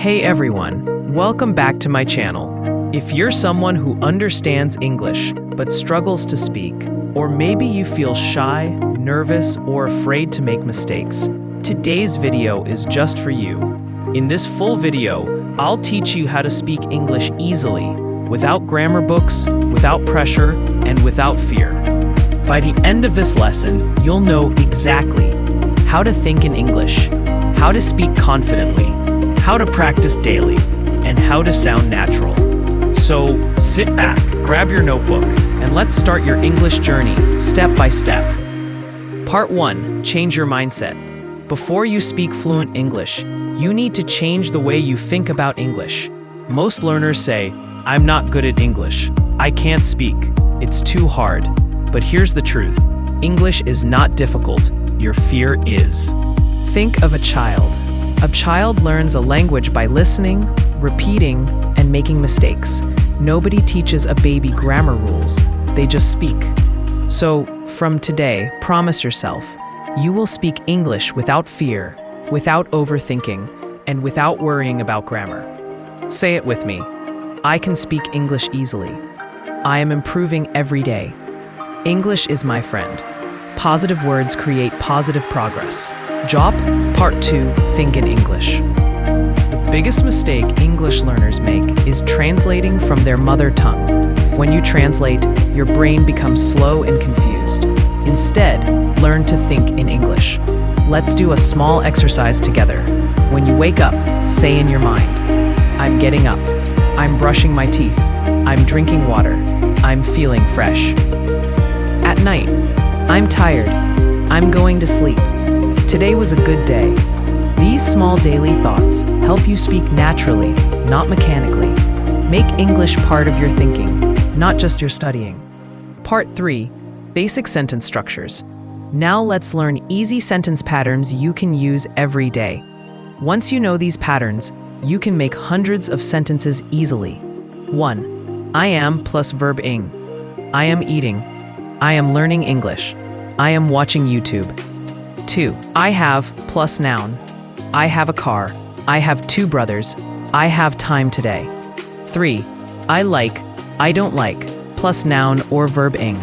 Hey everyone, welcome back to my channel. If you're someone who understands English but struggles to speak, or maybe you feel shy, nervous, or afraid to make mistakes, today's video is just for you. In this full video, I'll teach you how to speak English easily, without grammar books, without pressure, and without fear. By the end of this lesson, you'll know exactly how to think in English, how to speak confidently, how to practice daily, and how to sound natural. So sit back, grab your notebook, and let's start your English journey step by step. Part 1. Change your mindset. Before you speak fluent English, you need to change the way you think about English. Most learners say, "I'm not good at English. I can't speak. It's too hard." But here's the truth. English is not difficult. Your fear is. Think of a child. A child learns a language by listening, repeating, and making mistakes. Nobody teaches a baby grammar rules. They just speak. So, from today, promise yourself, you will speak English without fear, without overthinking, and without worrying about grammar. Say it with me. I can speak English easily. I am improving every day. English is my friend. Positive words create positive progress. Job Part 2. Think in English. The biggest mistake English learners make is translating from their mother tongue. When you translate, your brain becomes slow and confused. Instead, learn to think in English. Let's do a small exercise together. When you wake up, say in your mind, "I'm getting up. I'm brushing my teeth. I'm drinking water. I'm feeling fresh." At night, "I'm tired. I'm going to sleep. Today was a good day." These small daily thoughts help you speak naturally, not mechanically. Make English part of your thinking, not just your studying. Part 3. Basic sentence structures. Now let's learn easy sentence patterns you can use every day. Once you know these patterns, you can make hundreds of sentences easily. 1. I am plus verb ing. I am eating. I am learning English. I am watching YouTube. 2. I have plus noun. I have a car. I have 2 brothers. I have time today. 3. I like. I don't like plus noun or verb ing.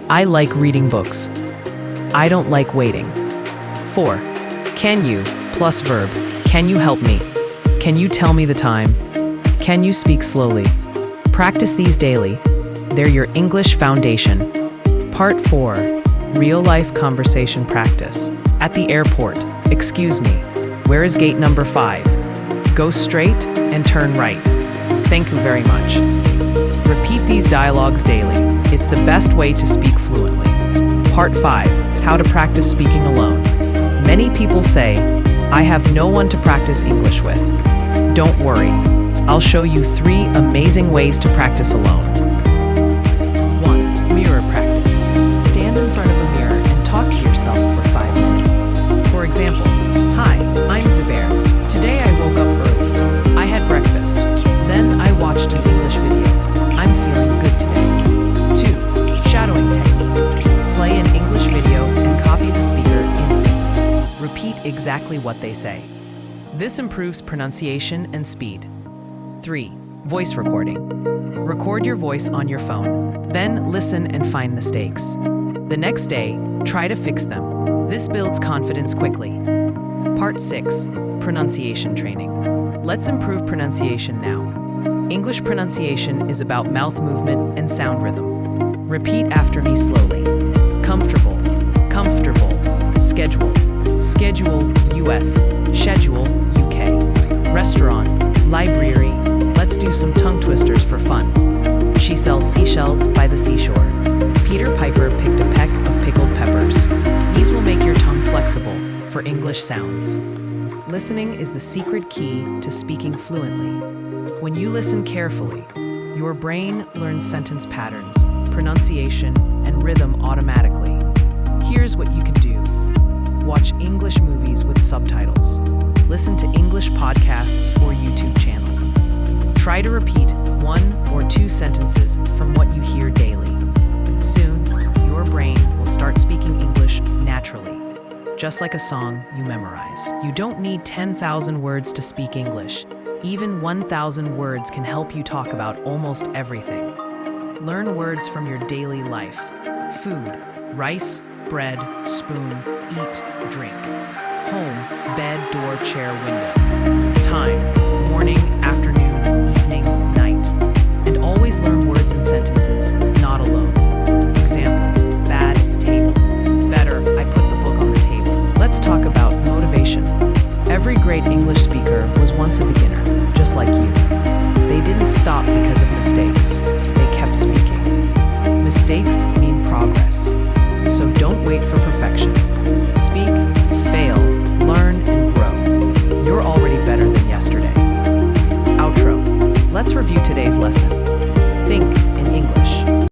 I like reading books. I don't like waiting. 4. Can you plus verb. Can you help me? Can you tell me the time? Can you speak slowly? Practice these daily. They're your English foundation. Part 4. Real-life conversation practice. At the airport, "Excuse me, where is gate number 5? Go straight and turn right. Thank you very much." Repeat these dialogues daily. It's the best way to speak fluently. Part 5. How to practice speaking alone. Many people say, "I have no one to practice English with." Don't worry. I'll show you 3 amazing ways to practice alone. 1. Mirror practice. Stand in front of a mirror and talk to yourself for 5 minutes. For example, "Hi, I'm Zubair. Today I woke up early. I had breakfast. Then I watched an English video. I'm feeling good today." 2. Shadowing technique. Play an English video and copy the speaker instantly. Repeat exactly what they say. This improves pronunciation and speed. 3. Voice recording. Record your voice on your phone, then listen and find mistakes. The next day, try to fix them. This builds confidence quickly. Part 6. Pronunciation training. Let's improve pronunciation now. English pronunciation is about mouth movement and sound rhythm. Repeat after me slowly. Comfortable, comfortable. Schedule, schedule, US. Schedule, UK. Restaurant, library. Let's do some tongue twisters for fun. She sells seashells by the seashore. Peter Piper picked a peck of pickled peppers. These will make your tongue flexible for English sounds. Listening is the secret key to speaking fluently. When you listen carefully, your brain learns sentence patterns, pronunciation, and rhythm automatically. Here's what you can do. Watch English movies with subtitles. Listen to English podcasts or YouTube channels. Try to repeat 1 or 2 sentences from what you hear daily. Soon, your brain will start speaking English naturally, just like a song you memorize. You don't need 10,000 words to speak English. Even 1,000 words can help you talk about almost everything. Learn words from your daily life. Food, rice, bread, spoon, eat, drink. Home, bed, door, chair, window. Time, morning, afternoon, evening, night. And always learn words and sentences, not alone. Example, bad, table. Better, I put the book on the table. Let's talk about motivation. Every great English speaker was once a beginner, just like you. They didn't stop because of mistakes. They kept speaking. Mistakes mean progress.